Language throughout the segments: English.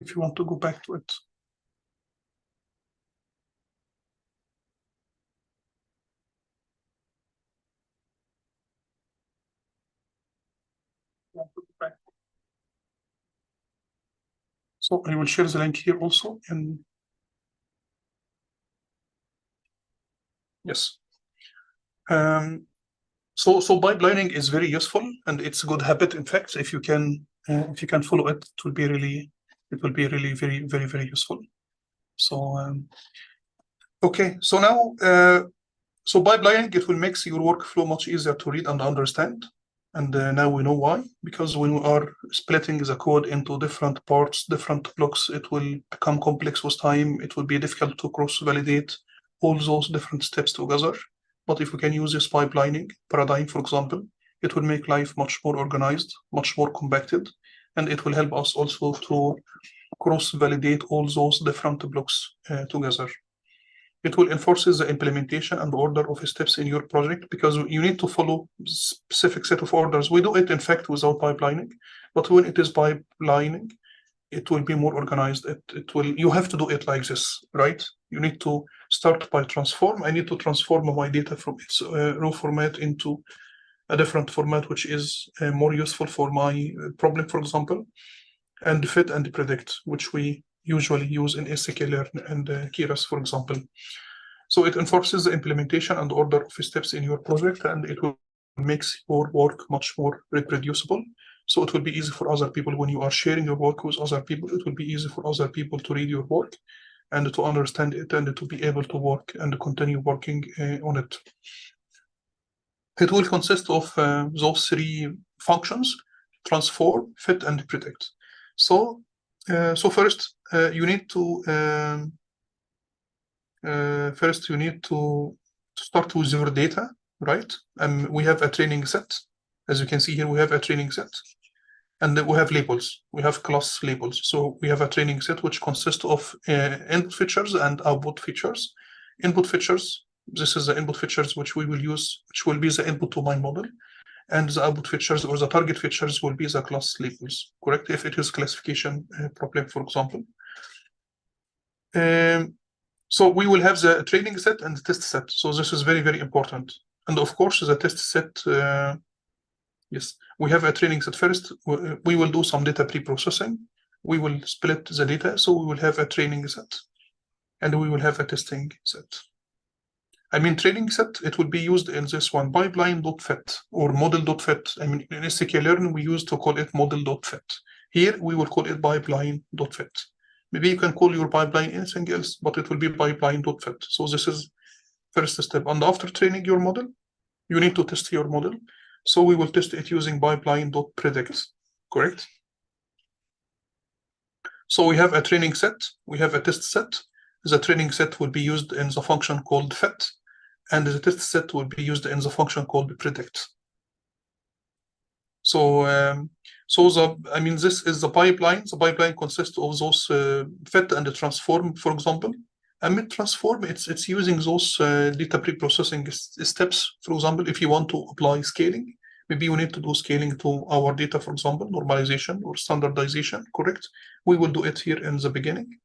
if you want to go back to it. So I will share the link here also. And yes. So pipelining is very useful, and it's a good habit. In fact, if you can follow it, it will be really very, very, very useful. So okay, so now so pipelining, it will make your workflow much easier to read and understand. And now we know why, because when we are splitting the code into different parts, different blocks, it will become complex with time. It will be difficult to cross-validate all those different steps together. But if we can use this pipelining paradigm, for example, it will make life much more organized, much more compacted, and it will help us also to cross-validate all those different blocks together. It will enforce the implementation and order of steps in your project, because you need to follow specific set of orders. We do it, in fact, without pipelining, but when it is pipelining, it will be more organized. You have to do it like this, right? You need to start by transform. I need to transform my data from its raw format into a different format, which is more useful for my problem, for example, and fit and predict, which we usually use in sklearn and Keras, for example. So it enforces the implementation and order of steps in your project, and it will make your work much more reproducible. So it will be easy for other people when you are sharing your work with other people. It will be easy for other people to read your work and to understand it and to be able to work and continue working on it. It will consist of those three functions: transform, fit, and predict. So first you need to start with your data, right? We have a training set. As you can see here, we have a training set, and then we have labels. We have class labels. So we have a training set which consists of input features and output features. Input features, this is the input features which we will use, which will be the input to my model. And the output features or the target features will be the class labels, correct? If it is classification problem, for example. So we will have the training set and the test set. So this is very, very important. And of course, the test set, yes, we have a training set first. We will do some data pre-processing. We will split the data. So we will have a training set and we will have a testing set. I mean, training set, it will be used in this one, pipeline.fit or model.fit. I mean, in sklearn, we used to call it model.fit. Here, we will call it pipeline.fit. Maybe you can call your pipeline anything else, but it will be pipeline.fit. So this is first step. And after training your model, you need to test your model. So we will test it using pipeline.predict, correct? So we have a training set, we have a test set. The training set will be used in the function called fit, and the test set will be used in the function called predict. So, I mean, this is the pipeline. The pipeline consists of those fit and transform, for example. I mean, transform, it's using those data pre-processing steps. For example, if you want to apply scaling, maybe we need to do scaling to our data, for example, normalization or standardization, correct? We will do it here in the beginning.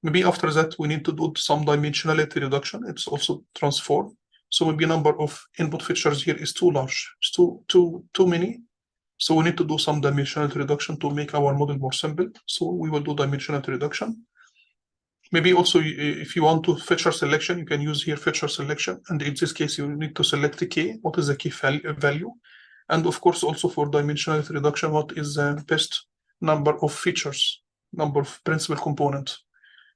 Maybe after that, we need to do some dimensionality reduction. It's also transform. So maybe number of input features here is too large, it's too many. So we need to do some dimensionality reduction to make our model more simple. So we will do dimensionality reduction. Maybe also, if you want to feature selection, you can use here feature selection. And in this case, you need to select the K. What is the key value? And of course, also for dimensionality reduction, what is the best number of features, number of principal components?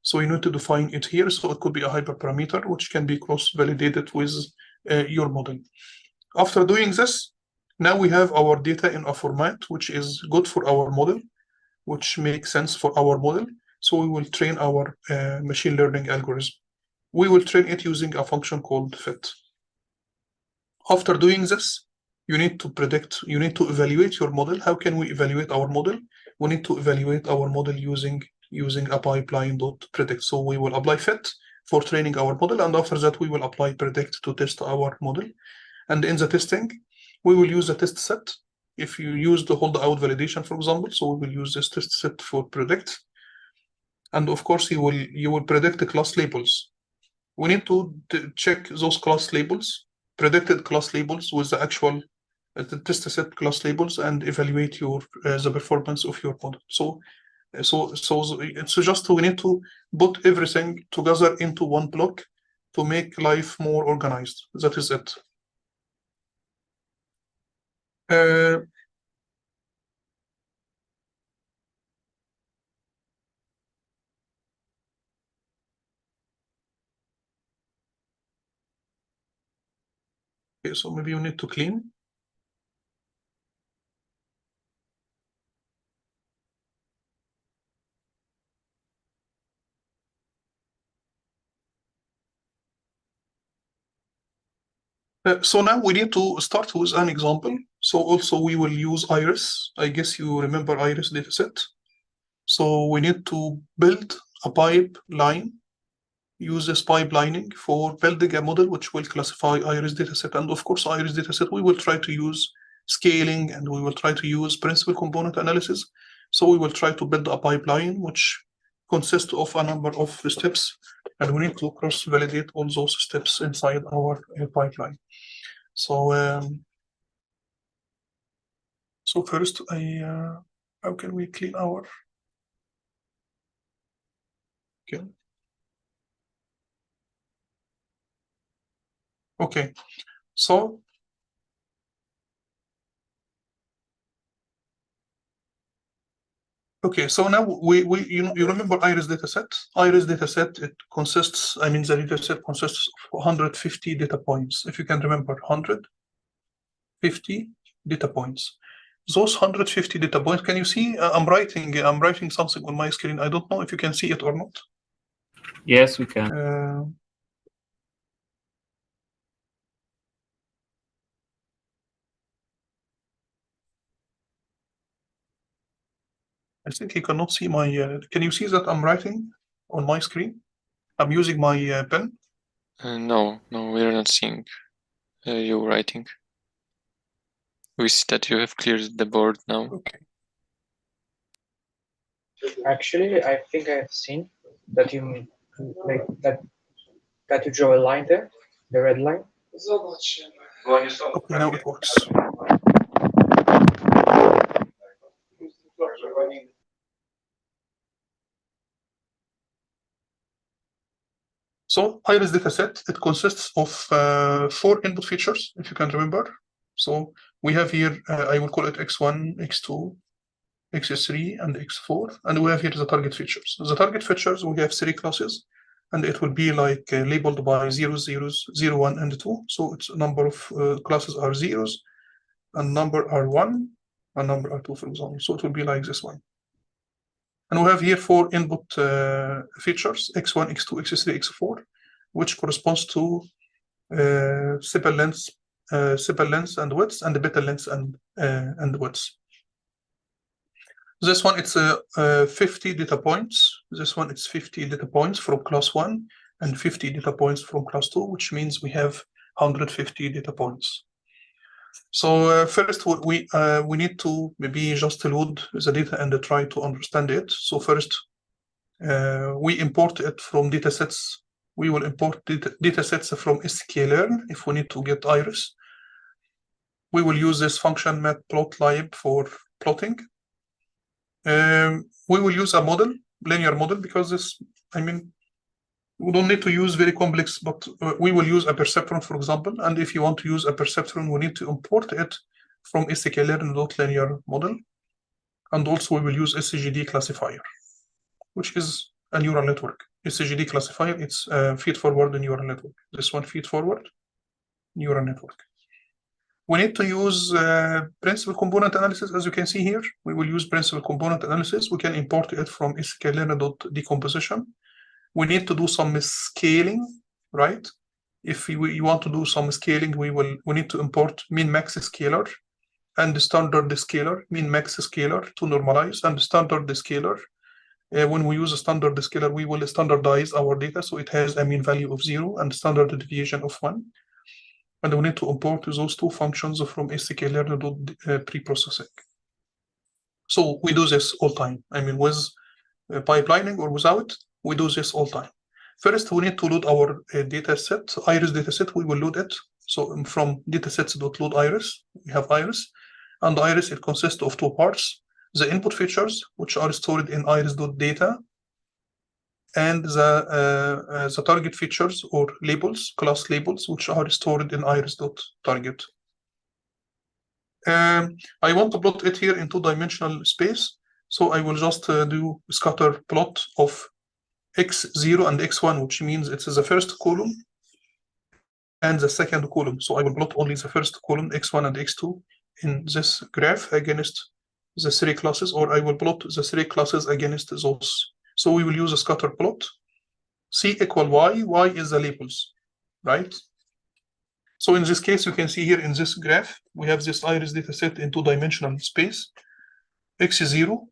So you need to define it here. So it could be a hyperparameter, which can be cross-validated with your model. After doing this, now we have our data in a format which is good for our model, which makes sense for our model. So we will train our machine learning algorithm. We will train it using a function called fit. After doing this, you need to predict, you need to evaluate your model. How can we evaluate our model? We need to evaluate our model using a pipeline.predict. So we will apply fit for training our model, and after that we will apply predict to test our model. And in the testing, we will use a test set. if you use the holdout validation, for example. So we will use this test set for predict. And of course, you will predict the class labels. We need to check those class labels, predicted class labels with the actual the test set class labels, and evaluate your the performance of your model. So it's just we need to put everything together into one block to make life more organized. That is it. Okay, so maybe you need to clean. So now we need to start with an example. So also we will use Iris. I guess you remember Iris dataset. So we need to build a pipeline, use this pipelining for building a model which will classify Iris dataset. And of course, Iris dataset, we will try to use scaling, and we will try to use principal component analysis. So we will try to build a pipeline which consists of a number of steps, and we need to cross-validate all those steps inside our pipeline. So so first, how can we clean our? Okay. Okay. So okay, so now you remember Iris dataset. Iris dataset, it consists, I mean, the dataset consists of 150 data points. If you can remember, 150 data points. Those 150 data points, can you see? I'm writing something on my screen. I don't know if you can see it or not. Yes, we can. I think you cannot see my. Can you see that I'm writing on my screen? I'm using my pen. No, we're not seeing you writing. We see that you have cleared the board now. Okay. Actually, I think I have seen that you like that you draw a line there, the red line. Okay, now it works. So Iris dataset, it consists of 4 input features, if you can remember. So we have here, I will call it X1, X2, X3, and X4, and we have here the target features. The target features, we have 3 classes, and it will be like labeled by 0, 1, and 2. So its number of classes are zeros, and number are 1, and number are 2, for example. So it will be like this one. And we have here 4 input features, X1, X2, X3, X4, which corresponds to sepal length and width, and the beta length and width. This one, it's 50 data points. This one, it's 50 data points from class 1 and 50 data points from class 2, which means we have 150 data points. So first, we need to maybe just load the data and try to understand it. So first, we import it from datasets. We will import datasets from sklearn if we need to get Iris. We will use this function matplotlib for plotting. We will use a model, linear model, because this, I mean, we don't need to use very complex, but we will use a perceptron, for example. And if you want to use a perceptron, we need to import it from sklearn.linear model. And also we will use SGD classifier, which is a neural network. SGD classifier, it's feed-forward neural network. This one, feed-forward neural network. We need to use principal component analysis, as you can see here. We will use principal component analysis. We can import it from sklearn.decomposition. We need to do some scaling, right? If you want to do some scaling, we need to import min-max scalar and the standard scalar, min-max scalar to normalize, and the standard scalar. When we use a standard scalar, we will standardize our data so it has a mean value of 0 and standard deviation of 1. And we need to import those two functions from sklearn.preprocessing. So we do this all time. I mean, with pipelining or without, we do this all time. First, we need to load our data set, iris data set. We will load it. So from datasets.load iris, we have iris. And iris, it consists of two parts: the input features, which are stored in iris.data, and the target features or labels, class labels, which are stored in iris.target. I want to plot it here in two-dimensional space, so I will just do scatter plot of x0 and x1, which means it's the first column and the second column. So I will plot only the first column, x1 and x2, in this graph against the three classes, or I will plot the three classes against those. So we will use a scatter plot. C equal y, y is the labels, right? So in this case, you can see here in this graph, we have this iris data set in two-dimensional space. X0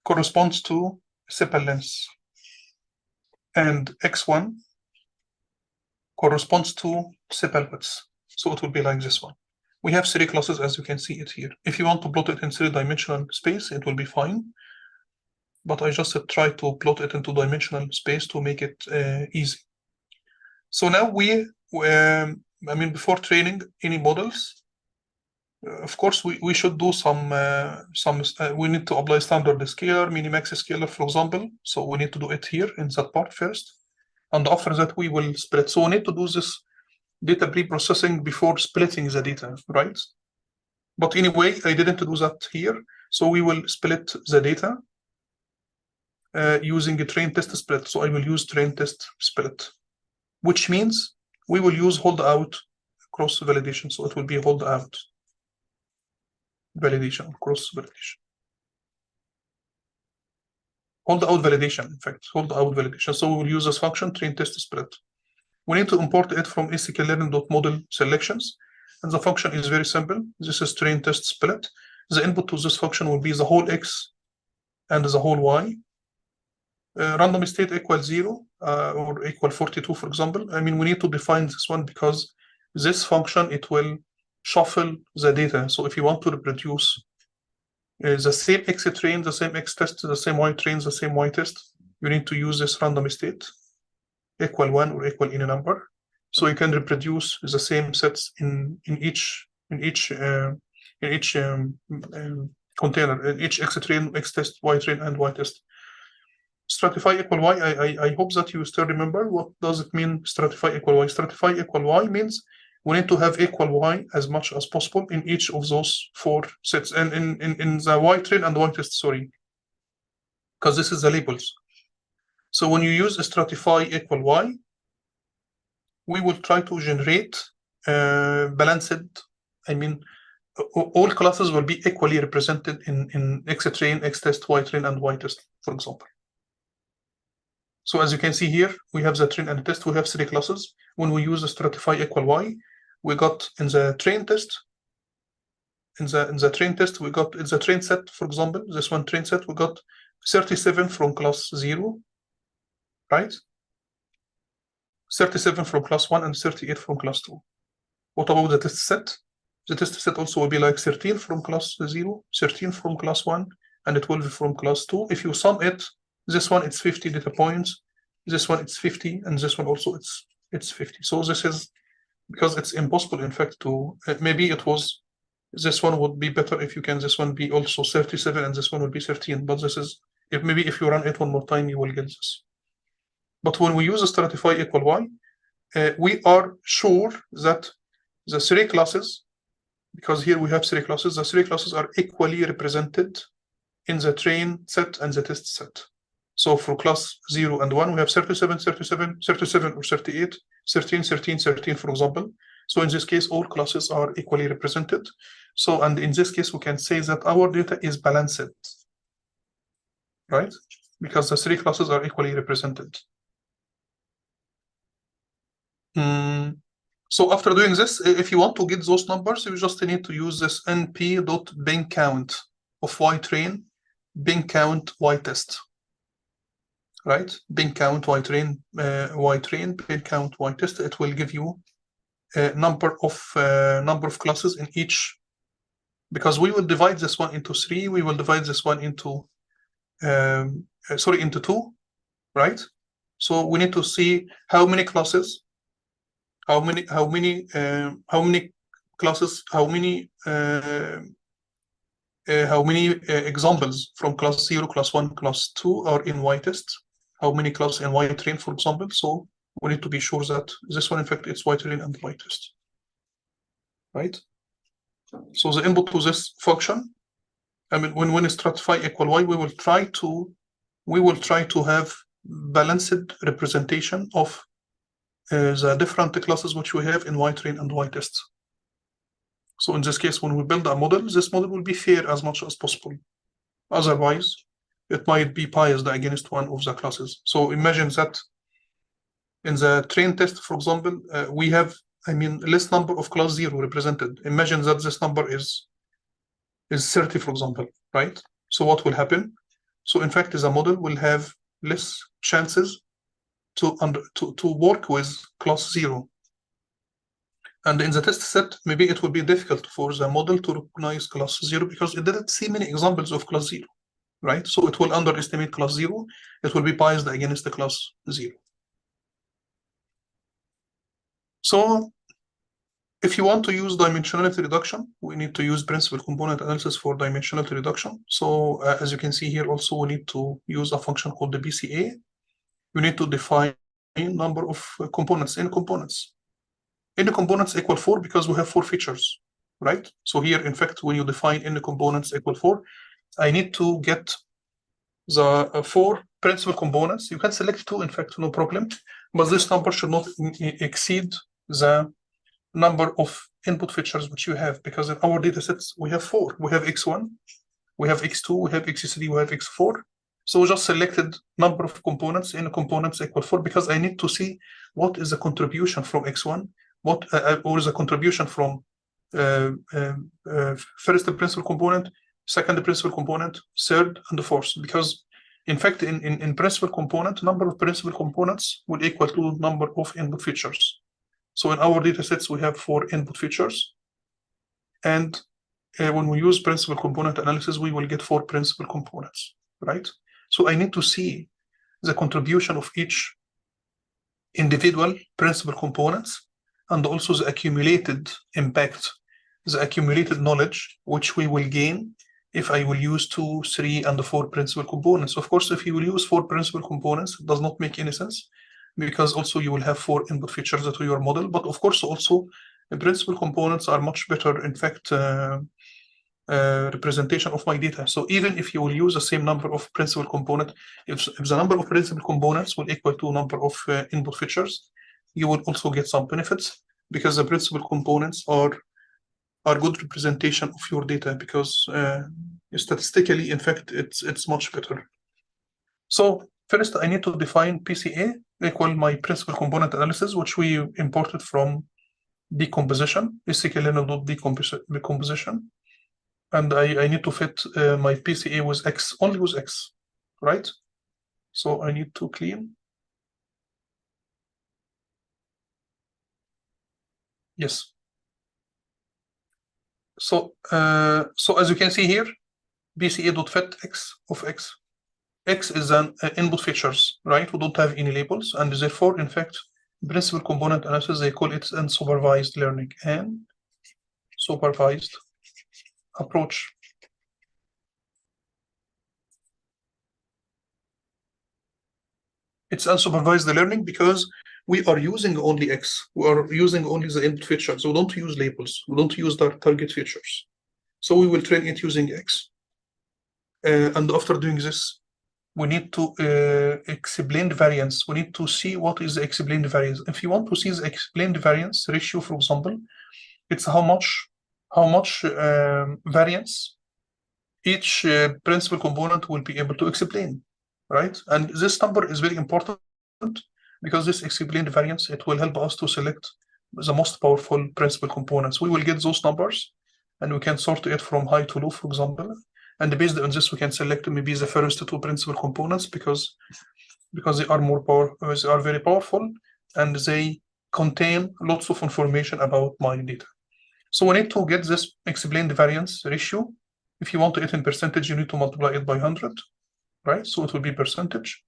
corresponds to sepal length, and x1 corresponds to sepal width. So it will be like this one. We have three classes, as you can see it here. If you want to plot it in three-dimensional space, it will be fine. But I just try to plot it in two-dimensional space to make it easy. So now I mean, before training any models, of course, we should do we need to apply standard scalar, minimax scalar, for example. So we need to do it here in that part first. And after that, we will split. So we need to do this data pre-processing before splitting the data, right? But anyway, I didn't do that here. So we will split the data using a train test split. So I will use train test split, which means we will use hold out cross validation. So it will be hold out validation, cross validation. Hold out validation, in fact, hold out validation. So we will use this function, train test split. We need to import it from sklearn.model selections. And the function is very simple. This is train test split. The input to this function will be the whole x and the whole y. Random state equals 0 or equal 42, for example. I mean, we need to define this one because this function, it will shuffle the data. So if you want to reproduce the same x train, the same x test, the same y train, the same y test, you need to use this random state equal 1 or equal any number. So you can reproduce the same sets in each container, in each x train, x test, y train, and y test. Stratify equal y, I hope that you still remember what does it mean, stratify equal y. Stratify equal y means we need to have equal y as much as possible in each of those four sets. And in the y train and y test, sorry, because this is the labels. So when you use stratify equal y, we will try to generate balanced, I mean, all classes will be equally represented in x train, x test, y train, and y test, for example. So as you can see here, we have the train and test. We have three classes. When we use the stratify equal y, we got in the train test. In the train test, we got in the train set, for example, this one train set, we got 37 from class 0, right? 37 from class 1 and 38 from class 2. What about the test set? The test set also will be like 13 from class 0, 13 from class 1, and 12 from class 2. If you sum it, this one it's 50 data points, this one it's 50, and this one also it's 50. So this is because it's impossible, in fact, to maybe it was this one would be better if you can this one be also 37 and this one would be 13. But this is if you run it one more time, you will get this. But when we use a stratify equal y, we are sure that the three classes, because here we have three classes, the three classes are equally represented in the train set and the test set. So for class 0 and 1, we have 37, 37, 37 or 38, 13, 13, 13, for example. So in this case, all classes are equally represented. So, and in this case, we can say that our data is balanced, right? Because the three classes are equally represented. So after doing this, if you want to get those numbers, you just need to use this np.bin count of y train, bin count y test. Right? Bin count y train, bin count y test. It will give you number of classes in each, because we will divide this one into 3, we will divide this one into into 2, right? So we need to see how many classes, how many classes, how many examples from class 0, class 1, class 2 are in YTest, how many classes in YTrain, for example. So we need to be sure that this one, in fact, it's YTrain and YTest, right? So the input to this function, I mean, when stratify equal y, we will try to have balanced representation of the different classes which we have in YTrain and YTest. So in this case, when we build a model, this model will be fair as much as possible. Otherwise, it might be biased against one of the classes. So imagine that in the train test, for example, we have, less number of class 0 represented. Imagine that this number is 30, for example, right? So what will happen? So in fact, the model will have less chances to work with class 0. And in the test set, maybe it will be difficult for the model to recognize class 0 because it didn't see many examples of class 0, right? So it will underestimate class 0. It will be biased against the class 0. So if you want to use dimensionality reduction, we need to use principal component analysis for dimensionality reduction. So as you can see here, also we need to use a function called the PCA. We need to define a number of components, n components. N components equal 4 because we have 4 features, right? So here, in fact, when you define n components equal 4, I need to get the 4 principal components. You can select 2, in fact, no problem, but this number should not exceed the number of input features which you have, because in our data sets we have 4. We have x1, we have x2, we have x3, we have x4. So we just selected number of components, n components equal 4, because I need to see what is the contribution from x1, what or is the contribution from first principal component, second principal component, third, and the fourth. Because in fact, in principal component, number of principal components will equal to number of input features. So in our data sets, we have 4 input features. And when we use principal component analysis, we will get 4 principal components, right? So I need to see the contribution of each individual principal components and also the accumulated impact, the accumulated knowledge, which we will gain if I will use 2, 3, and 4 principal components. Of course, if you will use 4 principal components, it does not make any sense, because also you will have 4 input features to your model. But of course, also the principal components are much better, in fact, representation of my data. So even if you will use the same number of principal components, if the number of principal components will equal to number of input features, you will also get some benefits, because the principal components are good representation of your data, because statistically, in fact, it's much better. So first, I need to define PCA equal my principal component analysis, which we imported from decomposition, decomposition. And I need to fit my PCA with X, only with X, right? So I need to clean. Yes. So as you can see here, PCA.fit X of X. X is an input features, right? We don't have any labels, and therefore, in fact, principal component analysis, they call it unsupervised learning and supervised approach. It's unsupervised learning because we are using only X. We are using only the input features. We don't use labels. We don't use the target features. So we will train it using X. And after doing this, we need to explain the variance. We need to see what is the explained variance. If you want to see the explained variance ratio, for example, it's how much variance each principal component will be able to explain, right? And this number is very important, because this explained variance, it will help us to select the most powerful principal components. We will get those numbers, and we can sort it from high to low, for example. And based on this, we can select maybe the first 2 principal components because they are very powerful, and they contain lots of information about my data. So we need to get this explained variance ratio. If you want it in percentage, you need to multiply it by 100, right? So it will be percentage.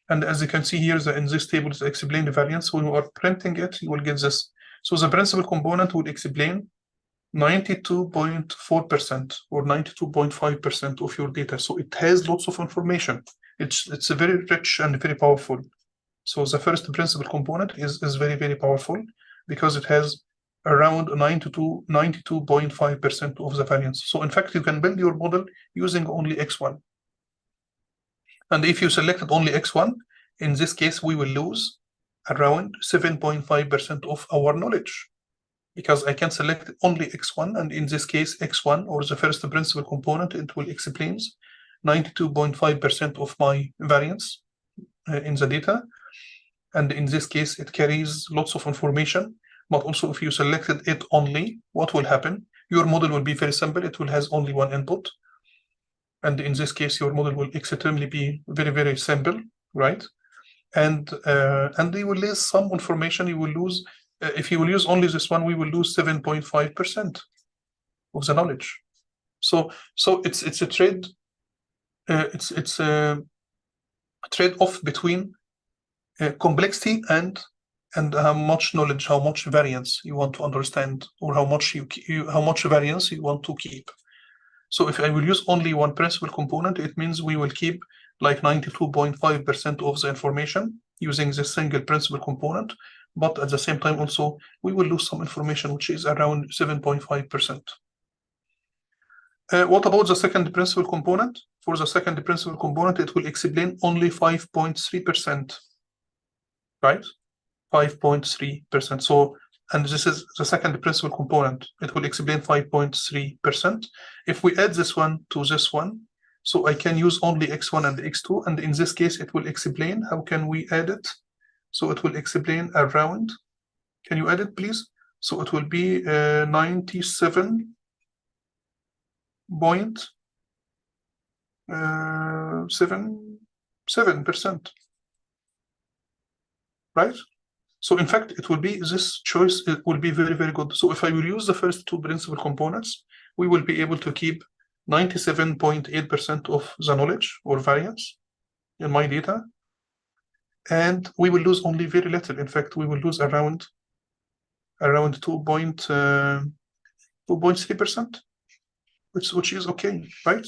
And as you can see here, in this table is the explained variance. When we are printing it, you will get this. So the principal component will explain 92.4% or 92.5% of your data. So it has lots of information. It's very rich and very powerful. So the first principal component is very, very powerful because it has around 92.5% of the variance. So in fact, you can build your model using only X1. And if you selected only X1, in this case, we will lose around 7.5% of our knowledge, because I can select only X1, and in this case, X1, or the first principal component, it will explains 92.5% of my variance in the data. And in this case, it carries lots of information, but also if you selected it only, what will happen? Your model will be very simple. It will has only one input. And in this case, your model will extremely be very, very simple, right? And you will lose some information. You will lose, if you will use only this one, we will lose 7.5% of the knowledge. So it's a trade. It's a trade-off between complexity and how much knowledge, how much variance you want to understand, or how much how much variance you want to keep. So if I will use only one principal component, it means we will keep like 92.5% of the information using this single principal component, but at the same time also we will lose some information, which is around 7.5%. What about the second principal component? For the second principal component, it will explain only 5.3%, right? 5.3%. So, and this is the second principal component. It will explain 5.3%. If we add this one to this one, so I can use only X1 and X2, and in this case, it will explain. How can we add it? So it will explain around. Can you add it, please? So it will be 97.7%, right? So in fact, it will be this choice. It will be very, very good. So if I will use the first two principal components, we will be able to keep 97.8% of the knowledge or variance in my data, and we will lose only very little. In fact, we will lose around 2.3%, which is okay, right?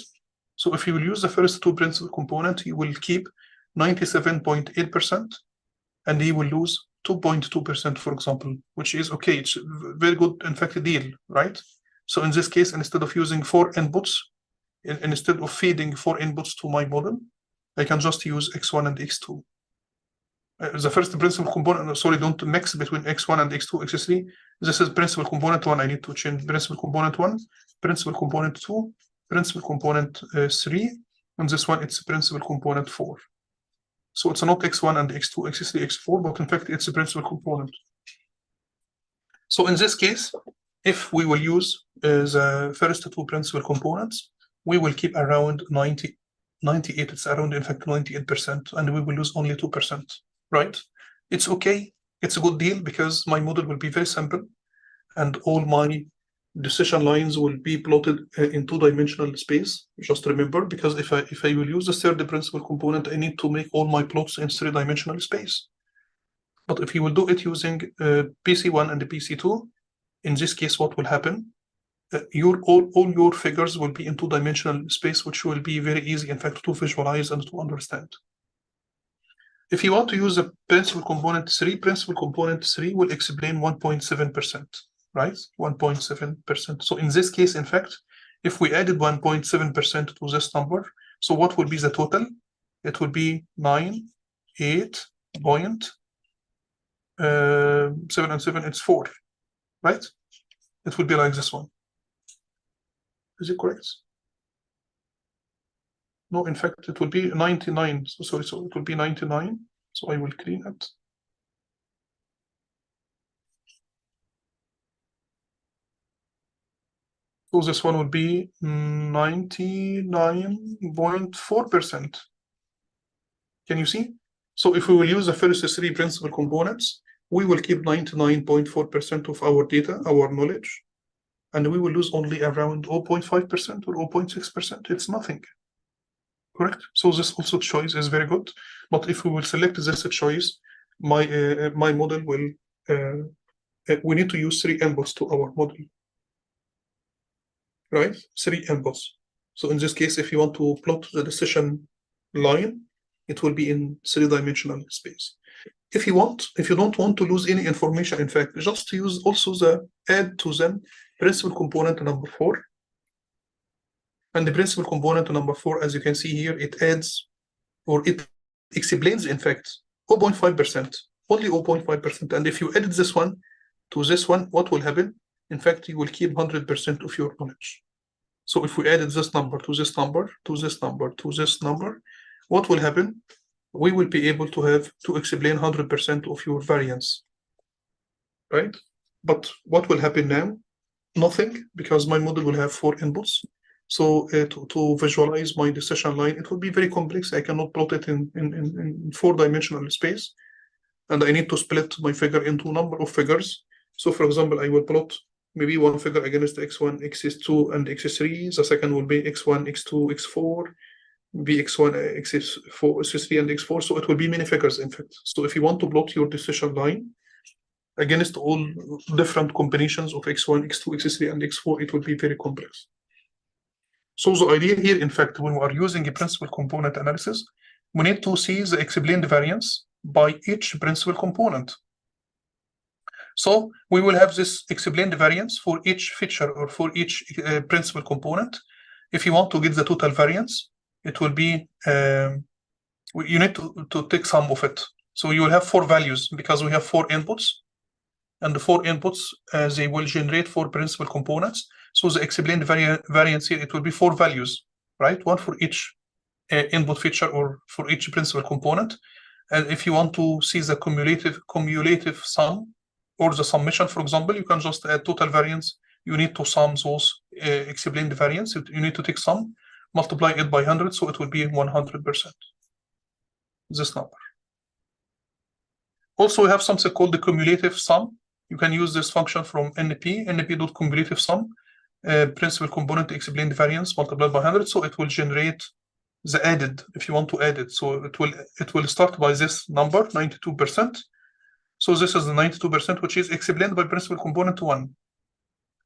So if you will use the first two principal components, you will keep 97.8%, and you will lose 2.2%, for example, which is okay. It's very good, in fact, a deal, right? So in this case, instead of using 4 inputs, instead of feeding 4 inputs to my model, I can just use X1 and X2. The first principal component, sorry, don't mix between X1 and X2, X3. This is principal component 1. I need to change principal component 1, principal component 2, principal component 3, and this one, it's principal component 4. So it's not X1 and X2, X3, X4, but in fact, it's a principal component. So in this case, if we will use the first two principal components, we will keep around 98, it's around, in fact, 98%, and we will lose only 2%, right? It's okay. It's a good deal because my model will be very simple, and all my decision lines will be plotted in two-dimensional space. Just remember, because if I will use the third principal component, I need to make all my plots in three-dimensional space. But if you will do it using PC1 and PC2, in this case, what will happen? All your figures will be in two-dimensional space, which will be very easy, in fact, to visualize and to understand. If you want to use the principal component 3 will explain 1.7%, right? 1.7%. So in this case, in fact, if we added 1.7% to this number, so what will be the total? It will be 7 and 7, it's 4, right? It will be like this one. Is it correct? No, in fact, it will be 99. So it will be 99. So I will clean it. So this one will be 99.4%. Can you see? So if we will use the first 3 principal components, we will keep 99.4% of our data, our knowledge, and we will lose only around 0.5% or 0.6%. It's nothing. Correct? So this also choice is very good. But if we will select this choice, my model will, we need to use 3 inputs to our model. Right? 3 inputs. So in this case, if you want to plot the decision line, it will be in 3-dimensional space. If you don't want to lose any information, in fact, just use also the add to them principal component number 4. And the principal component number 4, as you can see here, it adds, or it explains, in fact, 0.5%, only 0.5%. And if you added this one to this one, what will happen? In fact, you will keep 100% of your knowledge. So if we added this number to this number, to this number, to this number, what will happen? We will be able to explain 100% of your variance, right? But what will happen now? Nothing, because my model will have 4 inputs. So to visualize my decision line, it will be very complex. I cannot plot it in 4-dimensional space, and I need to split my figure into a number of figures. So for example, I will plot maybe one figure against x1, x2, and x3. The second will be x1, x2, x4, bx1, x4, x3, and x4. So it will be many figures, in fact. So if you want to plot your decision line against all different combinations of x1, x2, x3, and x4, it will be very complex. So the idea here, in fact, when we are using a principal component analysis, we need to see the explained variance by each principal component. So we will have this explained variance for each feature or for each principal component. If you want to get the total variance, it will be, you need to take sum of it. So you will have 4 values because we have 4 inputs. And the 4 inputs, they will generate 4 principal components. So the explained variance here, it will be 4 values, right? One for each input feature or for each principal component. And if you want to see the cumulative sum or the summation, for example, you can just add total variance. You need to sum those explained variance. You need to take sum, multiply it by 100, so it will be 100%. This number. Also, we have something called the cumulative sum. You can use this function from np.cumulative sum, principal component explained variance multiplied by 100. So it will generate the added, if you want to add it. So it will start by this number, 92%. So this is the 92%, which is explained by principal component 1.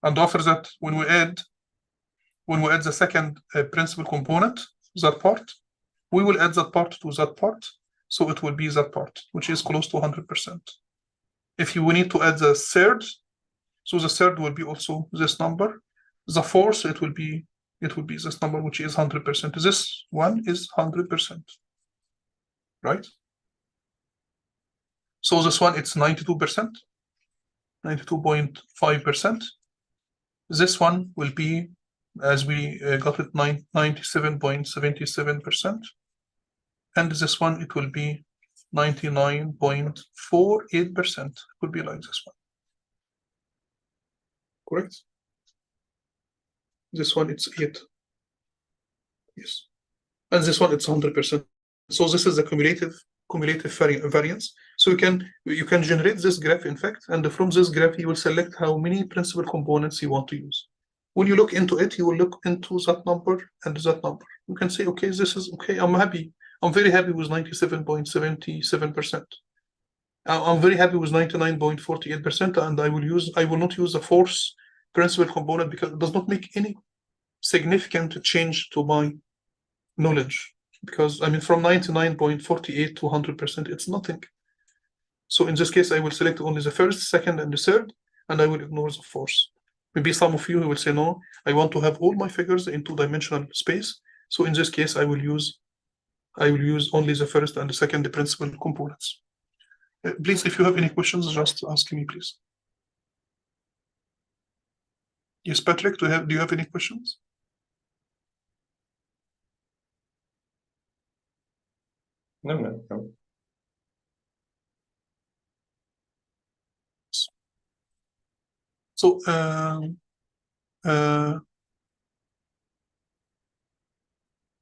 And after that, when we add the second principal component, that part, we will add that part to that part. So it will be that part, which is close to 100%. If you need to add the third, so the third will be also this number. The fourth, it will be this number, which is 100%. This one is 100%, right? So this one, it's 92%, 92.5%. This one will be, as we got it, 97.77%. And this one, it will be 99.48%. It will be like this one. Correct? This one, it's 8. Yes. And this one, it's 100%. So this is the cumulative variance. So you can generate this graph, in fact, and from this graph, you will select how many principal components you want to use. When you look into it, you will look into that number and that number. You can say, okay, this is okay. I'm happy. I'm very happy with 97.77%. I'm very happy with 99.48%, and I will not use the fourth principal component because it does not make any significant change to my knowledge. Because I mean, from 99.48 to 100%, it's nothing. So in this case, I will select only the first, second, and the third, and I will ignore the fourth. Maybe some of you will say, no, I want to have all my figures in 2-dimensional space. So in this case, I will use only the first and the second principal components. Please, if you have any questions, just ask me, please. Yes, Patrick, do you have any questions? No. So,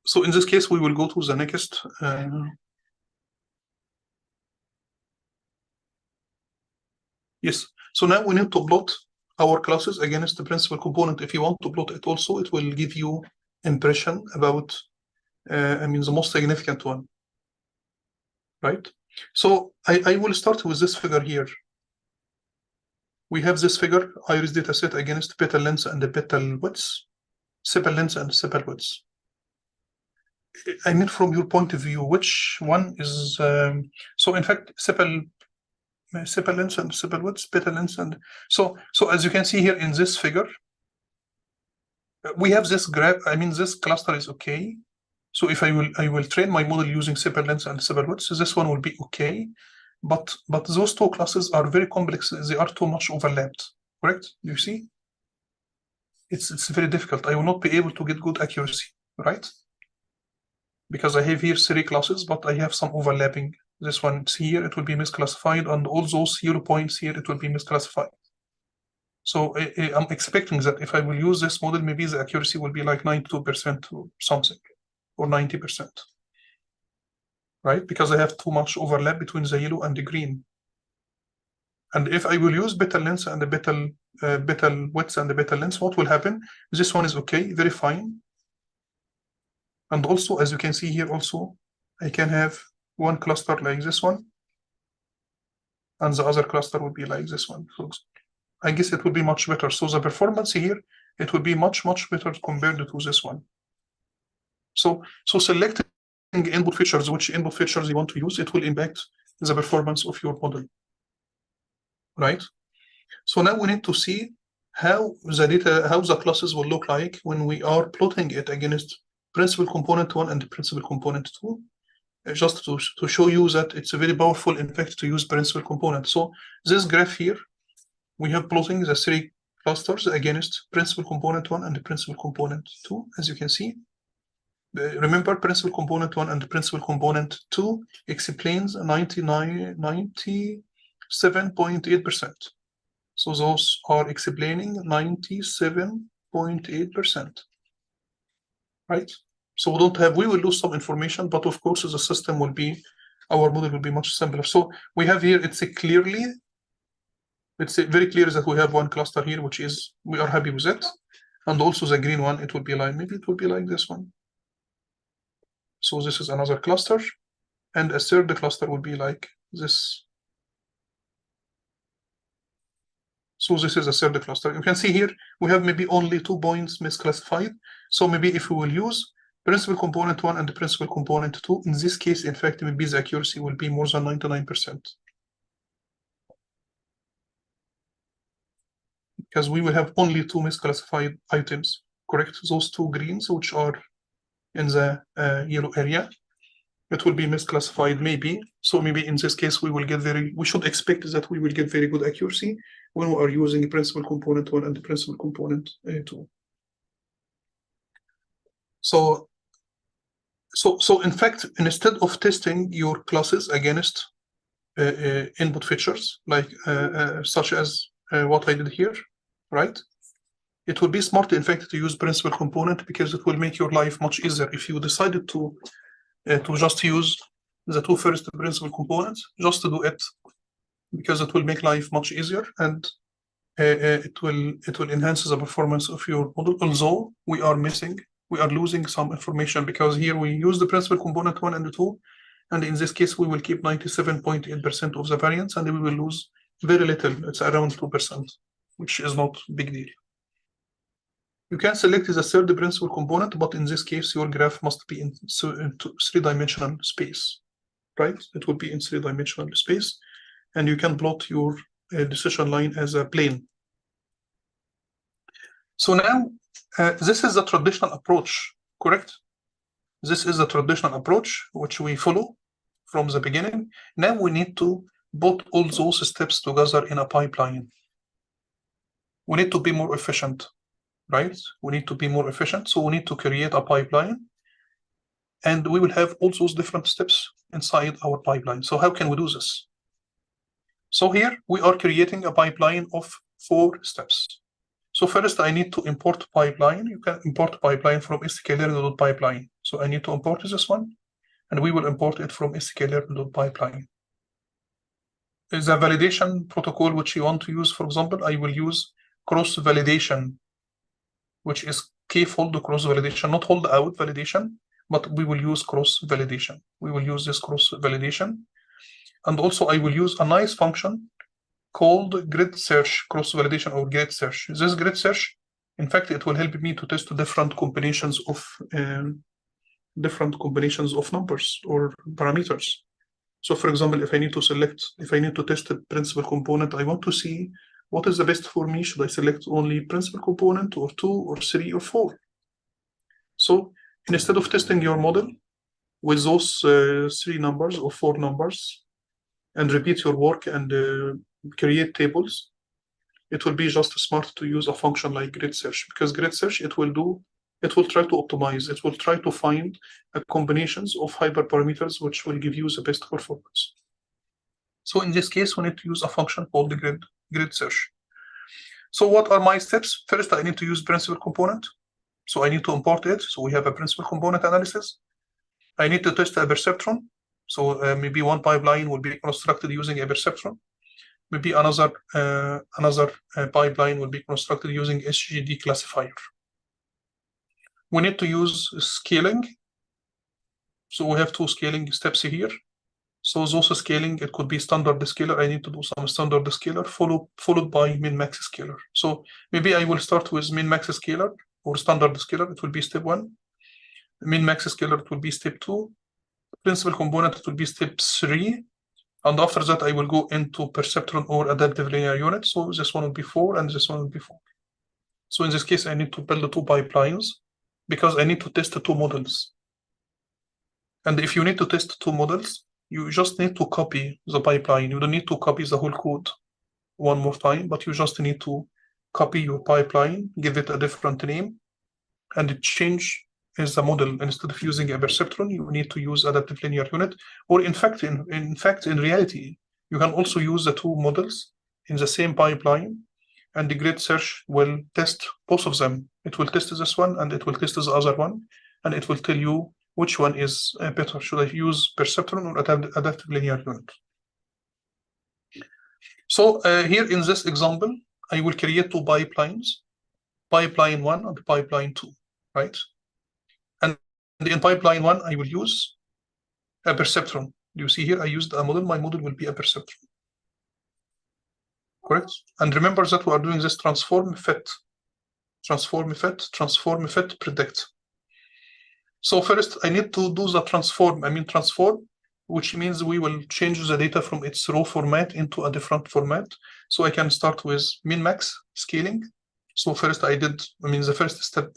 so in this case, we will go to the next. Yes. So now we need to plot our classes against the principal component. If you want to plot it also, it will give you impression about, I mean, the most significant one, right? So I will start with this figure here. We have this figure, iris dataset against petal length and the petal widths, sepal length and sepal widths. I mean, from your point of view, which one is, so in fact, sepal length and sepal widths, petal length, and so as you can see here in this figure, we have this graph. I mean, this cluster is okay. So if I will train my model using sepal length and sepal widths, this one will be okay. But those two classes are very complex. They are too much overlapped. Correct? You see? It's very difficult. I will not be able to get good accuracy, right? Because I have here 3 classes, but I have some overlapping. This one here, it will be misclassified, and all those yellow points here, it will be misclassified. So I'm expecting that if I will use this model, maybe the accuracy will be like 92% or something, or 90%, right? Because I have too much overlap between the yellow and the green. And if I will use petal length and the petal width and the petal length, what will happen? This one is okay, very fine. And also, as you can see here also, I can have one cluster like this one, and the other cluster will be like this one. So I guess it will be much better. So the performance here, it will be much better compared to this one. So selecting input features, which input features you want to use, it will impact the performance of your model, right? So now we need to see how the classes will look like when we are plotting it against principal component 1 and principal component 2, just to show you that it's a very powerful, in fact, to use principal component. So this graph here, we have plotting the 3 clusters against principal component 1 and the principal component 2, as you can see. Remember, principal component 1 and the principal component 2 explains 97.8%. So those are explaining 97.8%, right? So we will lose some information, but of course the system will be, our model will be much simpler. So we have here, it's very clear that we have one cluster here, which is, we are happy with it. And also the green one, it will be like, maybe it will be like this one. So this is another cluster, and a third cluster will be like this. So this is a third cluster. You can see here, we have maybe only 2 points misclassified. So maybe if we will use principal component 1 and the principal component 2, in this case, in fact, maybe the accuracy will be more than 99%. Because we will have only 2 misclassified items, correct? Those 2 greens, which are in the yellow area, it will be misclassified maybe. So maybe in this case, we should expect that we will get very good accuracy when we are using the principal component 1 and the principal component 2. So in fact, instead of testing your classes against input features, like such as what I did here, right? It will be smart, in fact, to use principal component, because it will make your life much easier. If you decided to just use the 2 first principal components, just to do it, because it will make life much easier, and it will enhance the performance of your model. Although we are losing some information, because here we use the principal component 1 and 2, and in this case we will keep 97.8% of the variance, and we will lose very little. It's around 2%, which is not a big deal. You can select the third principal component, but in this case your graph must be in 3-dimensional space, right? It will be in 3-dimensional space, and you can plot your decision line as a plane. So now this is the traditional approach, correct? This is the traditional approach which we follow from the beginning. Now we need to put all those steps together in a pipeline. We need to be more efficient, right? We need to be more efficient. So we need to create a pipeline, and we will have all those different steps inside our pipeline. So how can we do this? So here we are creating a pipeline of 4 steps. So first I need to import pipeline. You can import pipeline from sklearn.pipeline. So I need to import this one, and we will import it from sklearn.pipeline. is a validation protocol which you want to use. For example, I will use cross validation, which is k-fold cross validation, not hold out validation, but we will use cross validation. We will use this cross validation. And also I will use a nice function called grid search cross validation or grid search. This grid search, in fact, it will help me to test different combinations of numbers or parameters. So for example, if I need to test a principal component, I want to see what is the best for me. Should I select only principal component or 2 or 3 or 4? So instead of testing your model with those 3 numbers or 4 numbers and repeat your work and create tables, it will be just smart to use a function like grid search, because grid search, it will try to optimize, it will try to find combinations of hyperparameters which will give you the best performance. So in this case, we need to use a function called the grid search. So what are my steps? First, I need to use principal component. So I need to import it. So we have a principal component analysis. I need to test a perceptron. So maybe one pipeline will be constructed using a perceptron. Maybe another pipeline will be constructed using SGD classifier. We need to use scaling. So we have 2 scaling steps here. So those scaling, it could be standard scalar. I need to do some standard scalar followed by min-max scalar. So maybe I will start with min-max scalar or standard scalar. It will be step 1. Min-max scalar, it will be step 2. Principal component, it will be step 3. And after that, I will go into perceptron or adaptive linear unit. So this one will be 4 and this one will be 4. So in this case, I need to build 2 pipelines because I need to test 2 models. And if you need to test 2 models, you just need to copy the pipeline. You don't need to copy the whole code one more time, but you just need to copy your pipeline, give it a different name, and change is the model. Instead of using a perceptron, you need to use adaptive linear unit. Or in fact, in reality, you can also use the 2 models in the same pipeline, and the grid search will test both of them. It will test this one and it will test the other one, and it will tell you which one is better. Should I use perceptron or adaptive linear unit? So here in this example, I will create 2 pipelines, pipeline 1 and pipeline 2, right? And in pipeline 1, I will use a perceptron. You see here, I used a model. My model will be a perceptron. Correct? And remember that we are doing this transform fit, predict. So first, I need to do the transform, which means we will change the data from its raw format into a different format. So I can start with min-max scaling. So first the first step,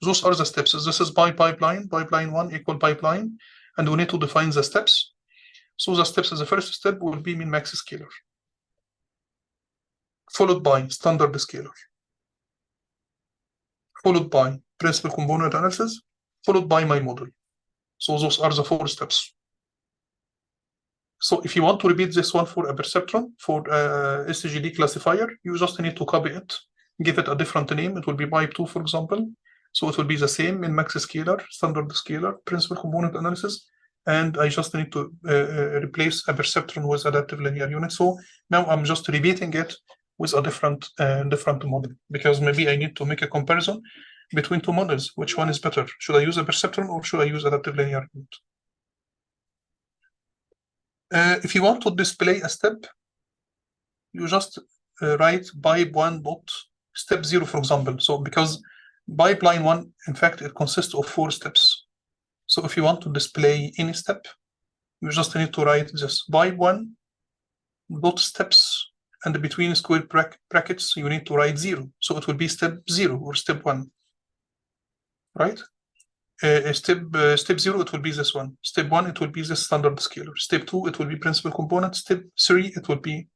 those are the steps. This is pipeline 1 equal pipeline, and we need to define the steps. So the steps, the first step will be min-max scalar, followed by standard scalar, followed by principal component analysis, followed by my model. So those are the 4 steps. So if you want to repeat this one for a perceptron, for a SGD classifier, you just need to copy it, give it a different name. It will be pipe 2, for example. So it will be the same in max scalar, standard scalar, principal component analysis, and I just need to replace a perceptron with adaptive linear unit. So now I'm just repeating it with a different model, because maybe I need to make a comparison between 2 models. Which one is better? Should I use a perceptron or should I use adaptive linear unit? If you want to display a step, you just write pipe 1 dot step 0, for example. So because pipeline 1, in fact, it consists of 4 steps. So if you want to display any step, you just need to write this pipe 1 dot steps, and between square brackets, you need to write 0. So it will be step 0 or step 1, right? Step 0, it will be this one. Step 1, it will be the standard scalar. Step 2, it will be principal component. Step 3, it will be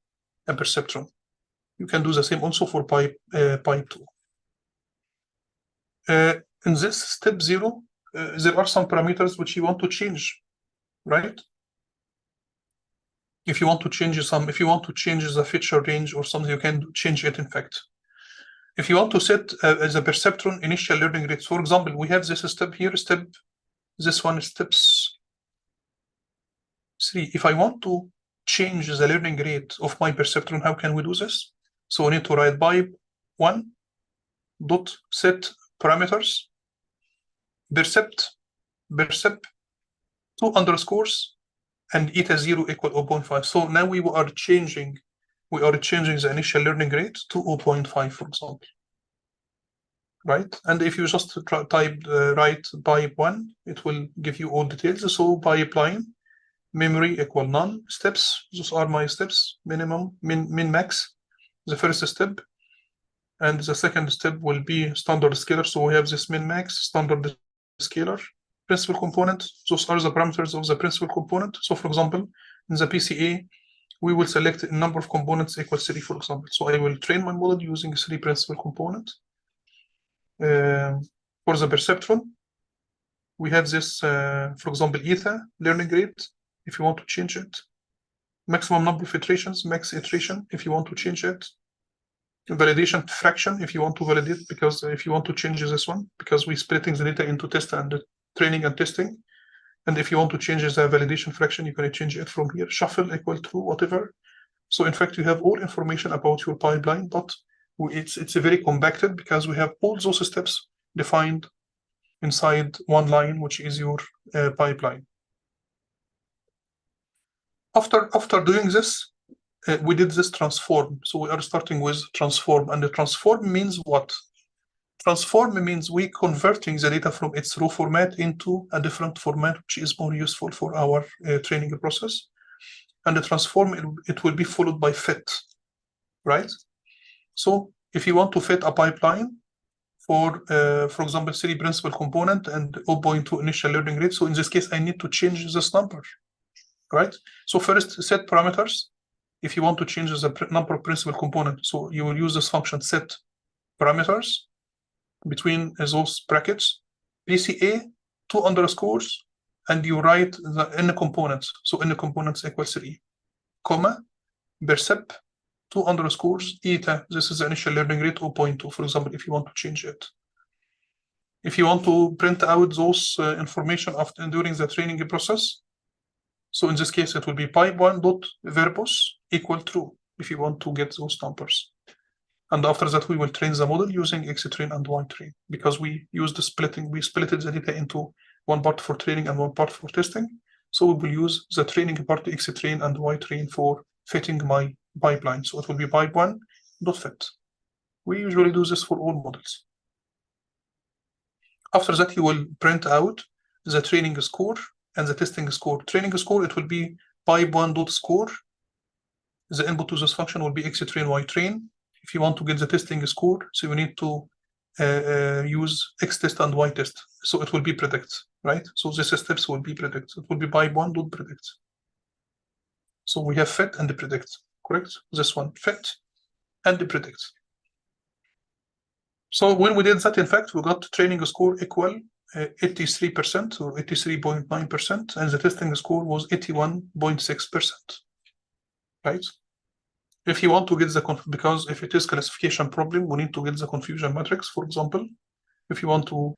a perceptron. You can do the same also for pipe 2. In this step 0, there are some parameters which you want to change, right? If you want to change the feature range or something, you can change it, in fact. If you want to set as a perceptron initial learning rates, for example, we have this step here, this one is steps 3. If I want to change the learning rate of my perceptron, how can we do this? So we need to write pipe one dot set parameters percept 2 underscores and eta 0 equal 0.5. So now we are changing the initial learning rate to 0.5, for example. Right? And if you just write pipe one, it will give you all details. So pipeline, memory equal none, steps, those are my steps, minimum, min, max, the first step. And the second step will be standard scalar. So we have this min, max, standard scalar, principal component. Those are the parameters of the principal component. So for example, in the PCA, we will select a number of components equal 3, for example. So I will train my model using 3 principal components. For the perceptron, we have this, for example, eta learning rate, if you want to change it. Maximum number of iterations, max iteration, if you want to change it. Validation fraction, if you want to validate, because if you want to change this one, because we're splitting the data into test and training and testing. And if you want to change the validation fraction, you can change it from here. Shuffle equal true, whatever. So in fact, you have all information about your pipeline, but it's very compacted because we have all those steps defined inside one line, which is your pipeline. After doing this, we did this transform. So we are starting with transform, and the transform means what? Transform means we converting the data from its raw format into a different format, which is more useful for our training process. And the transform, it will be followed by fit, right? So if you want to fit a pipeline for example, 3 principal component and 0.2 initial learning rate. So in this case, I need to change this number, right? So first set parameters. If you want to change the number of principal components, so you will use this function set parameters between those brackets, PCA, 2 underscores, and you write the n components. So n components equal 3, comma, percept, 2 underscores, eta, this is the initial learning rate, 0.2, for example, if you want to change it. If you want to print out those information during the training process, so in this case, it will be pipe1 dot verbose equal true, if you want to get those numbers. And after that, we will train the model using xtrain and ytrain, because we use the splitting, we split the data into one part for training and one part for testing. So we will use the training part xtrain and ytrain for fitting my pipeline. So it will be pipe1 dot fit. We usually do this for all models. After that, you will print out the training score and the testing score. Training score, it will be pipe1 dot score. The input to this function will be xtrain ytrain. If you want to get the testing score, so you need to use xtest and ytest. So it will be predict, right? So these steps will be predict. It will be pipe1 dot predict. So we have fit and predict, correct? This one, fit and predict. So when we did that, in fact, we got training score equal 83% or 83.9%, and the testing score was 81.6%, right? If you want to get the, because if it is classification problem, we need to get the confusion matrix, for example. If you want to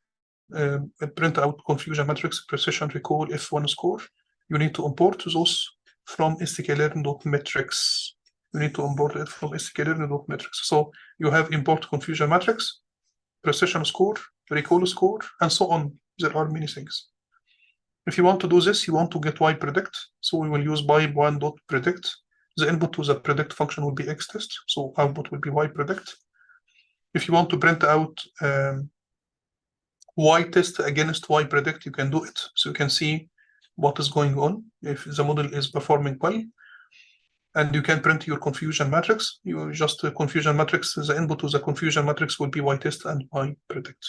print out confusion matrix, precision, recall, F1 score, you need to import those from sklearn.metrics. You need to import it from sklearn.metrics. So you have import confusion matrix, precision score, recall score, and so on. There are many things. If you want to do this, you want to get ypredict. So we will use pipe1.predict. The input to the predict function will be xtest. So output will be ypredict. If you want to print out ytest against ypredict, you can do it. So you can see what is going on, if the model is performing well. And you can print your confusion matrix. You just confusion matrix, the input to the confusion matrix will be ytest and ypredict.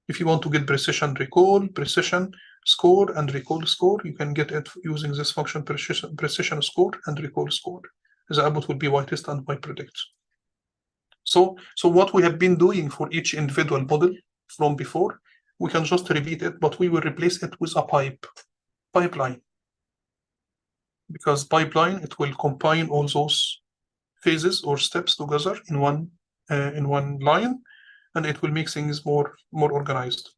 If you want to get precision recall, precision score, and recall score, you can get it using this function precision score and recall score. The output will be ytest and ypredict. So what we have been doing for each individual model from before, we can just repeat it, but we will replace it with a pipeline. Because pipeline, it will combine all those phases or steps together in one line, and it will make things more organized.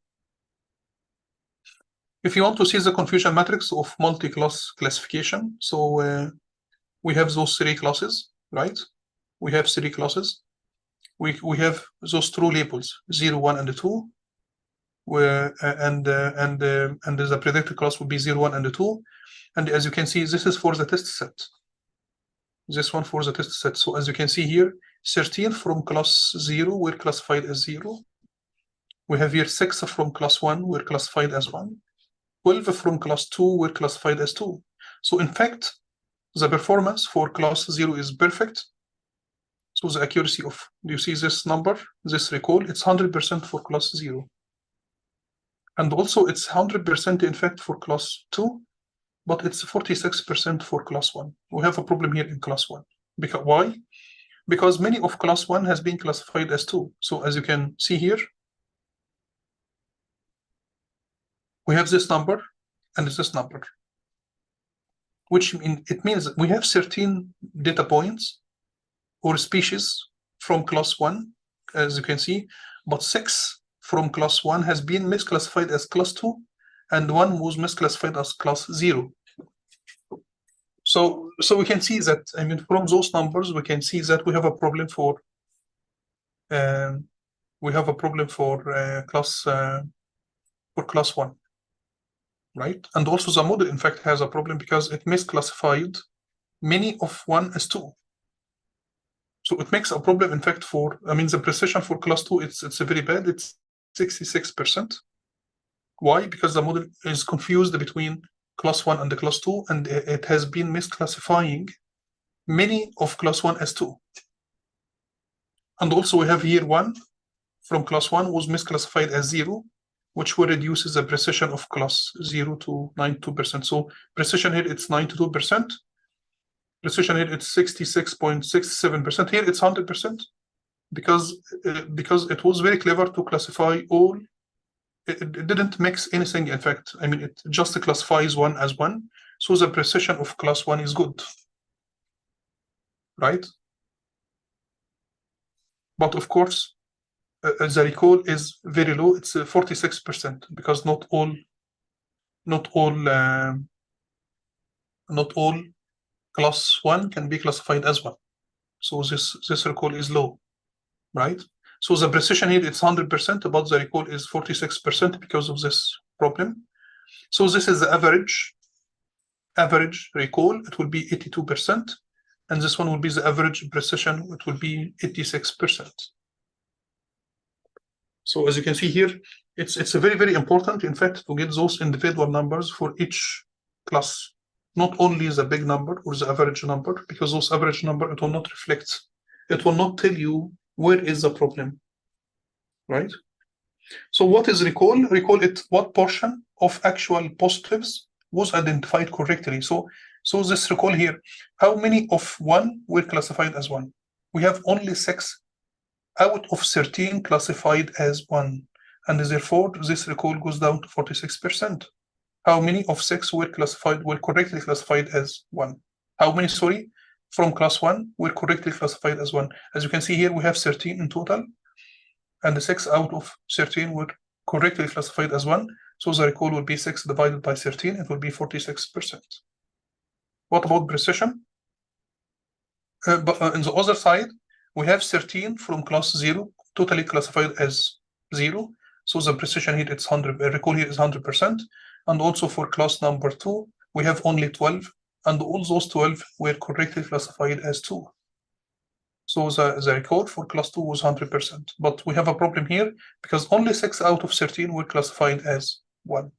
If you want to see the confusion matrix of multi-class classification, so we have those three classes, right? We have three classes. We have those true labels 0, 1, and 2, where and the predicted class will be 0, 1, and 2. And as you can see, this is for the test set. This one for the test set. So as you can see here, 13 from class 0 were classified as 0. We have here 6 from class 1 were classified as 1. 12 from class 2 were classified as 2. So in fact, the performance for class 0 is perfect. So the accuracy of, do you see this number, this recall, it's 100% for class 0. And also it's 100% in fact for class 2, but it's 46% for class 1. We have a problem here in class 1. Because why? Because many of class 1 has been classified as 2. So as you can see here, we have this number and this number, which means we have 13 data points or species from class 1, as you can see, but 6 from class 1 has been misclassified as class 2, and 1 was misclassified as class 0. So we can see that, I mean, from those numbers, we can see that we have a problem for class 1, right? And also the model, in fact, has a problem because it misclassified many of 1 as 2. So it makes a problem, in fact, for, I mean, the precision for class 2, it's very bad. It's 66%. Why? Because the model is confused between class 1 and the class 2, and it has been misclassifying many of class 1 as 2. And also we have here 1 from class 1 was misclassified as 0, which will reduce the precision of class 0 to 92%. So precision here, it's 92%. Precision here, it's 66.67%. Here, it's 100%, because it was very clever to classify all. It didn't mix anything, in fact. I mean, it just classifies 1 as 1. So the precision of class 1 is good, right? But of course, the recall is very low. It's 46%, because not all class 1 can be classified as 1. So this recall is low, right? So the precision here, it's 100%, but the recall is 46% because of this problem. So this is the average recall. It will be 82%. And this one will be the average precision. It will be 86%. So as you can see here, it's very, very important, in fact, to get those individual numbers for each class, not only the big number or the average number, because those average number, it will not reflect, it will not tell you where is the problem, right? So what is recall? Recall it what portion of actual positives was identified correctly. So this recall here, how many of 1 were classified as 1? We have only 6 out of 13 classified as 1, and therefore this recall goes down to 46%. How many of 6 were correctly classified as 1? How many, sorry, from class 1 were correctly classified as 1? As you can see here, we have 13 in total, and the 6 out of 13 were correctly classified as 1. So the recall will be 6 divided by 13. It will be 46%. What about precision? But on the other side, we have 13 from class 0 totally classified as 0. So the precision here, it's 100. Recall here is 100%. And also for class number 2, we have only 12, and all those 12 were correctly classified as 2. So the recall for class 2 was 100%. But we have a problem here because only 6 out of 13 were classified as 1.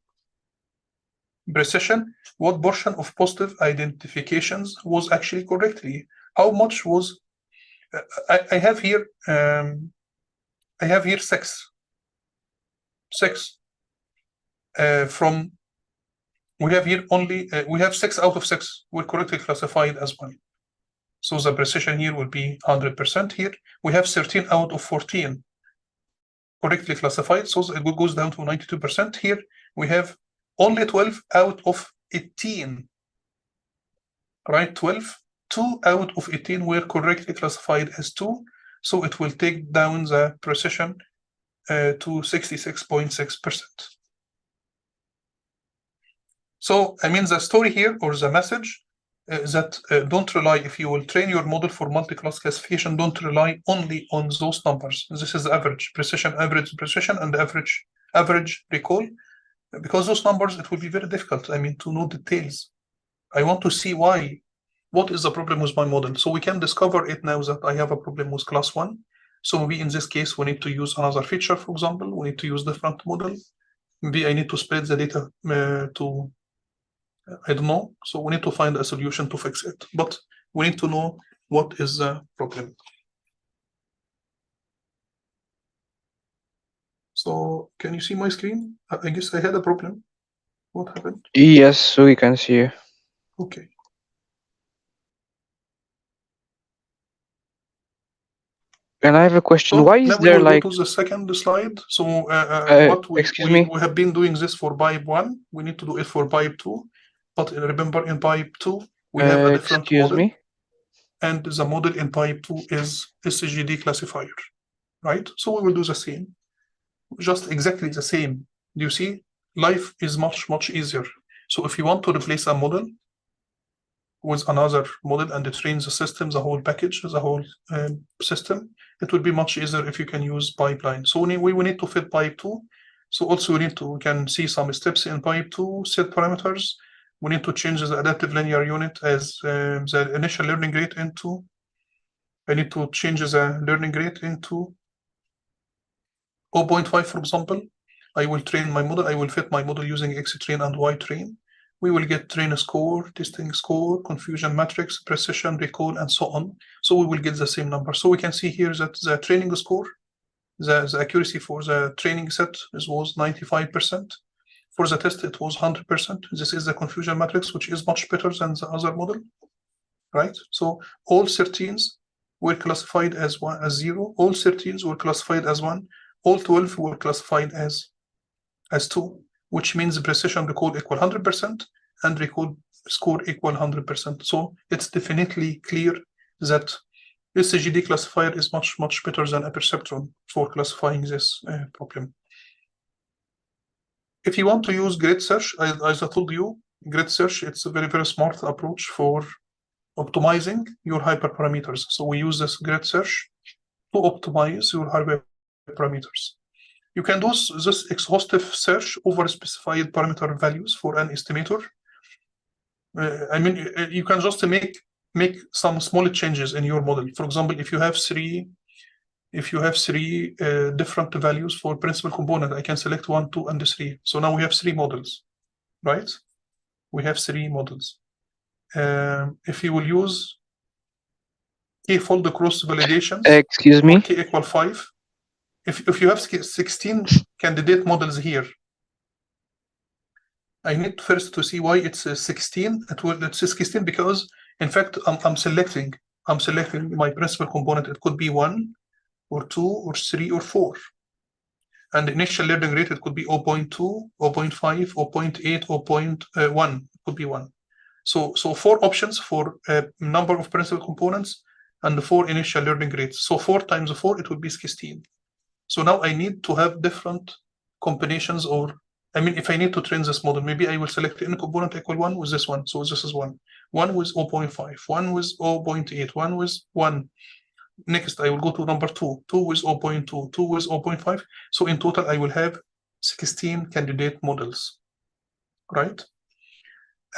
Precision, what portion of positive identifications was actually correctly? How much was, I have here 6. 6 from, we have here only, we have 6 out of 6 were correctly classified as 1. So the precision here will be 100%. Here we have 13 out of 14 correctly classified, so it goes down to 92%. Here we have only 12 out of 18, right? 2 out of 18 were correctly classified as 2, so it will take down the precision to 66.6%. So I mean the story here or the message that don't rely, if you will train your model for multi-class classification, don't rely only on those numbers. This is average precision, and average recall, because those numbers, it will be very difficult, I mean, to know details. I want to see what is the problem with my model. So we can discover it now that I have a problem with class 1. So maybe in this case, we need to use another feature, for example, we need to use different model. Maybe I need to split the data to, I don't know. So we need to find a solution to fix it, but we need to know what is the problem. So can you see my screen? I guess I had a problem. What happened? Yes, we can see you. Okay. And I have a question. So Why now is we there will like go to the second slide. So what excuse me? we have been doing this for pipe 1. We need to do it for pipe 2. But remember, in pipe 2, we have a different excuse model. me? And the model in pipe 2 is SGD classifier, right? So we will do the same, just exactly the same. You see, life is much, much easier. So if you want to replace a model with another model and train the system, the whole package, the whole system, it will be much easier if you can use pipeline. So we need to fit pipe 2. So also we can see some steps in pipe 2, set parameters. We need to change the adaptive linear unit as the initial learning rate into, I need to change the learning rate into 0.5, for example. I will train my model, I will fit my model using XTrain and YTrain. We will get train score, testing score, confusion matrix, precision, recall, and so on. So we will get the same number. So we can see here that the training score, the accuracy for the training set was 95%. For the test, it was 100%. This is the confusion matrix, which is much better than the other model, right? So all 13s were classified as 0. All 13s were classified as 1. All 12 were classified as 2, which means precision recall equal 100% and recall score equal 100%. So it's definitely clear that SGD classifier is much, much better than a perceptron for classifying this problem. If you want to use grid search, as I told you, grid search, it's a very, very smart approach for optimizing your hyperparameters. So we use this grid search to optimize your hyperparameters. You can do this exhaustive search over specified parameter values for an estimator. I mean, you can just make some small changes in your model. For example, if you have three different values for principal component, I can select 1, 2, and 3. So now we have 3 models, right? We have 3 models. If you will use k-fold cross validations, Excuse me? k equal 5. If you have 16 candidate models here, I need first to see why it's 16. It's 16 because, in fact, I'm selecting my principal component. It could be 1 or 2 or 3 or 4. And the initial learning rate, it could be 0.2, 0.5, 0.8, 0.1. It could be 1. So 4 options for a number of principal components and 4 initial learning rates. So 4 times 4, it would be 16. So now I need to have different combinations, or I mean, if I need to train this model, maybe I will select any component equal 1 with this one. So this is 1. 1 with 0.5, 1 with 0.8, 1 with 1. Next, I will go to number 2, 2 with 0.2, 2 with 0.5. So in total, I will have 16 candidate models, right?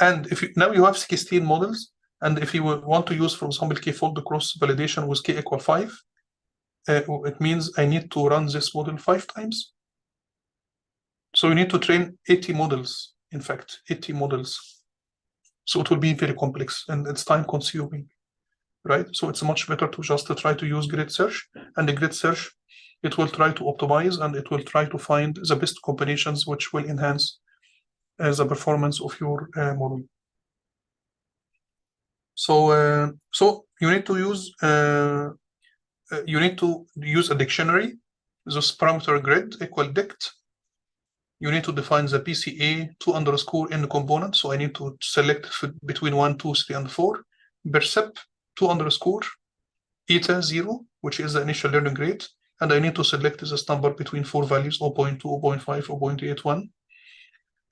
And now you have 16 models, and if you want to use, for example, k-fold cross validation with k equal 5, it means I need to run this model 5 times. So you need to train 80 models, in fact, 80 models. So it will be very complex and it's time consuming, right? So it's much better to just try to use grid search, and the grid search, it will try to optimize and it will try to find the best combinations which will enhance the performance of your model. So you need to use a dictionary, this parameter grid equal dict. You need to define the PCA 2_ in the component. So I need to select between 1, 2, 3, and 4. Percep 2_ eta 0, which is the initial learning rate. And I need to select this number between 4 values, 0.2, 0.5, 0.81.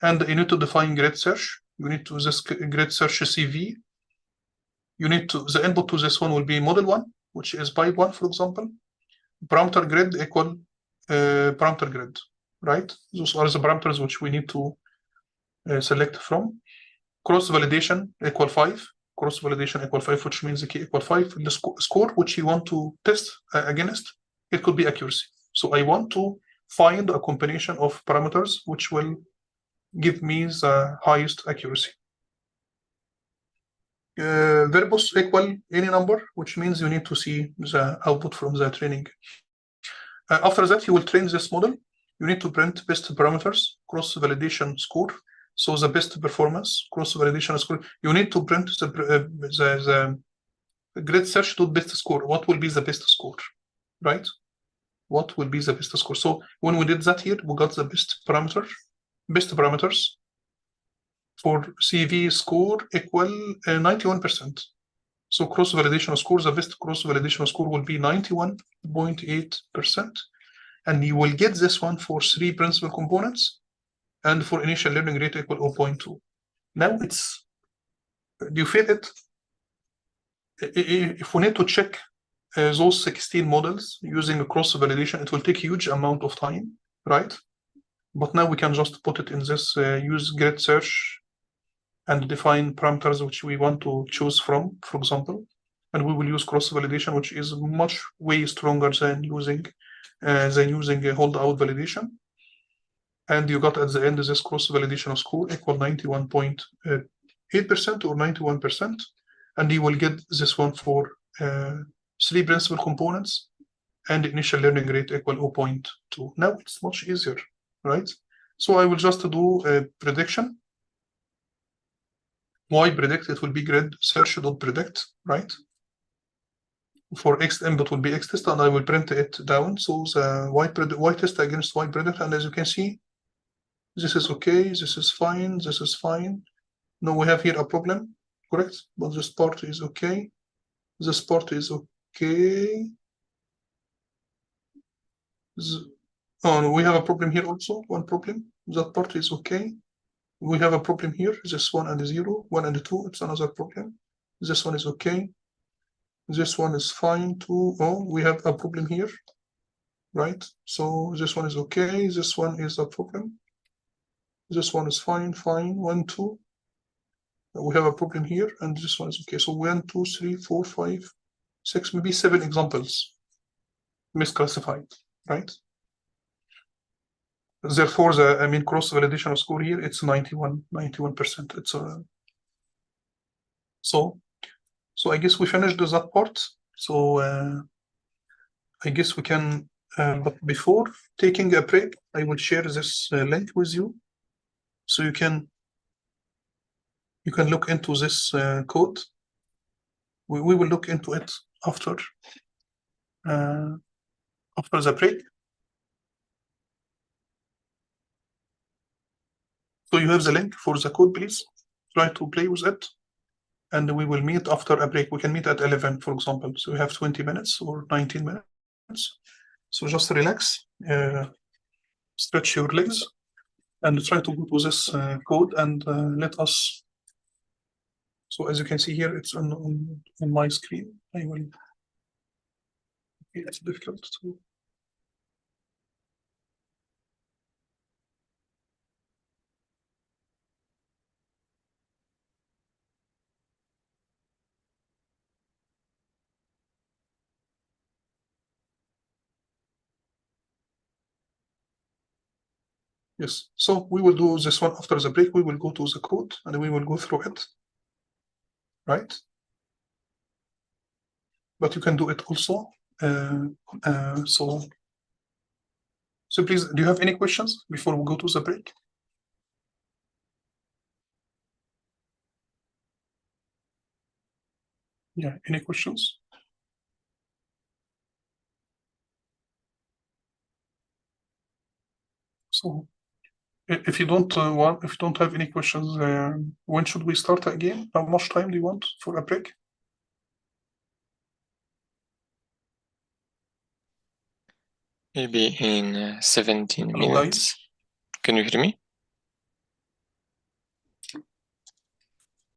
And I need to define grid search. You need to this grid search CV. You need to, the input to this one will be model one, which is pipe one, for example. Parameter grid equal parameter grid, right? Those are the parameters which we need to select from. Cross validation equal 5. Cross validation equal 5, which means the key equal 5. The score which you want to test against, it could be accuracy. So I want to find a combination of parameters which will give me the highest accuracy. Verbose equal any number, which means you need to see the output from the training. After that, you will train this model. You need to print best parameters, cross validation score. So the best performance, cross validation score. You need to print the grid search to best score. What will be the best score, right? What will be the best score? So when we did that here, we got the best parameters for CV score equal 91%. So cross validation score, the best cross validation score will be 91.8%. And you will get this one for 3 principal components and for initial learning rate equal 0.2. Now it's, do you feel it? If we need to check those 16 models using a cross validation, it will take huge amount of time, right? But now we can just put it in this use grid search and define parameters which we want to choose from, for example, and we will use cross validation, which is much way stronger than using a holdout validation. And you got at the end this cross validation score equal 91.8% or 91%, and you will get this one for 3 principal components and initial learning rate equal 0.2. Now it's much easier, right? So I will just do a prediction. Y predict, it will be grid search.predict, right? For X input will be X test, and I will print it down. So the Y test against Y predict, and as you can see, this is okay, this is fine, this is fine. Now we have here a problem, correct? But this part is okay. This part is okay. Oh, no, we have a problem here also, one problem. That part is okay. We have a problem here, this 1 and 0, 1 and 2, it's another problem. This one is okay. This one is fine too. Oh, we have a problem here, right? So this one is okay, this one is a problem. This one is fine, 1, 2. We have a problem here, and this one is okay. So 1, 2, 3, 4, 5, 6, maybe 7 examples misclassified, right? Therefore, the cross validation score here, it's 91%. It's so I guess we finished that part. So I guess we can, but before taking a break, I will share this link with you, so you can look into this code. We will look into it after the break. So you have the link for the code, please try to play with it, and we will meet after a break. We can meet at 11, for example. So we have 20 minutes or 19 minutes. So just relax, stretch your legs, and try to go to this code and let us. So as you can see here, it's on my screen. I will. It's difficult to. Yes, so we will do this one after the break. We will go to the code and we will go through it, right? But you can do it also. So please, do you have any questions before we go to the break? Yeah, any questions? So if you don't have any questions, when should we start again? How much time do you want for a break? Maybe in 17 Hello, minutes. guys. Can you hear me?